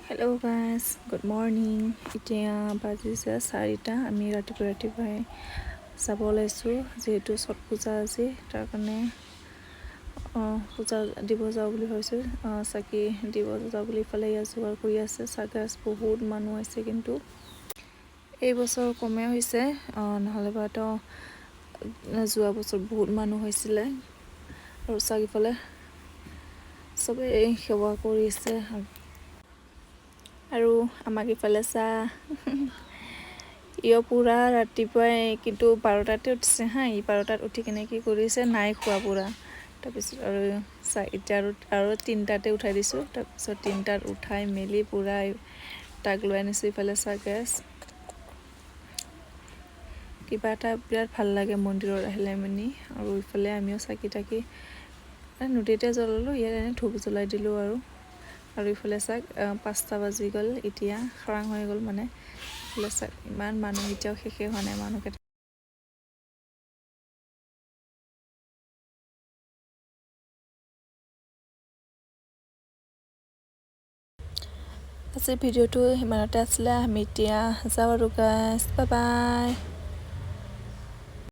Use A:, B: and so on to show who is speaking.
A: Hello' guys, good morning. এতিয়া বাজিছে 4টা। আমি ৰাতিপুৱাই চাব ওলাইছোঁ, যিহেতু ছট পূজা আজি, তাৰ কাৰণে পূজা দিব যাওঁ বুলি ভাবিছোঁ। চাকি দিব যাওঁ বুলি ইফালে ইয়াত যোগাৰ কৰি আছে। চাগাছ বহুত মানুহ আছে, কিন্তু এই বছৰ কমে হৈছে, নহ'লে বাতো যোৱা বছৰ বহুত মানুহ হৈছিলে। আৰু চাৰিওফালে চবেই সেৱা কৰি আছে। আৰু আমাক ইফালে পূৰা ৰাতিপুৱাই, কিন্তু 12টাতে উঠিছে হা। 12টাত উঠি কেনে কি কৰিছে, নাই খোৱা পূৰা। তাৰপিছত আৰু এতিয়া আৰু 3টাতে উঠাই দিছোঁ। তাৰপিছত 3টাত উঠাই মেলি পূৰা তাক লৈ আনিছোঁ ইফালে চাগাছ। কিবা এটা বিৰাট ভাল লাগে মন্দিৰত আহিলে মানি। আৰু ইফালে আমিও চাকি তাকি নদীতে জ্বলালোঁ, ইয়াত এনে ধূপ জ্বলাই দিলোঁ। আৰু ইফালে চাওক, 5টা বাজি গ'ল, এতিয়া খৰাং হৈ গ'ল মানে। ইফালে চাওক, ইমান মানুহ, এতিয়াও শেষে হোৱা নাই মানুহকেইটা। আজিৰ ভিডিঅ'টো সিমানতে আছিলে। আমি এতিয়া যাওঁ আৰু গাইজ, বাই বাই।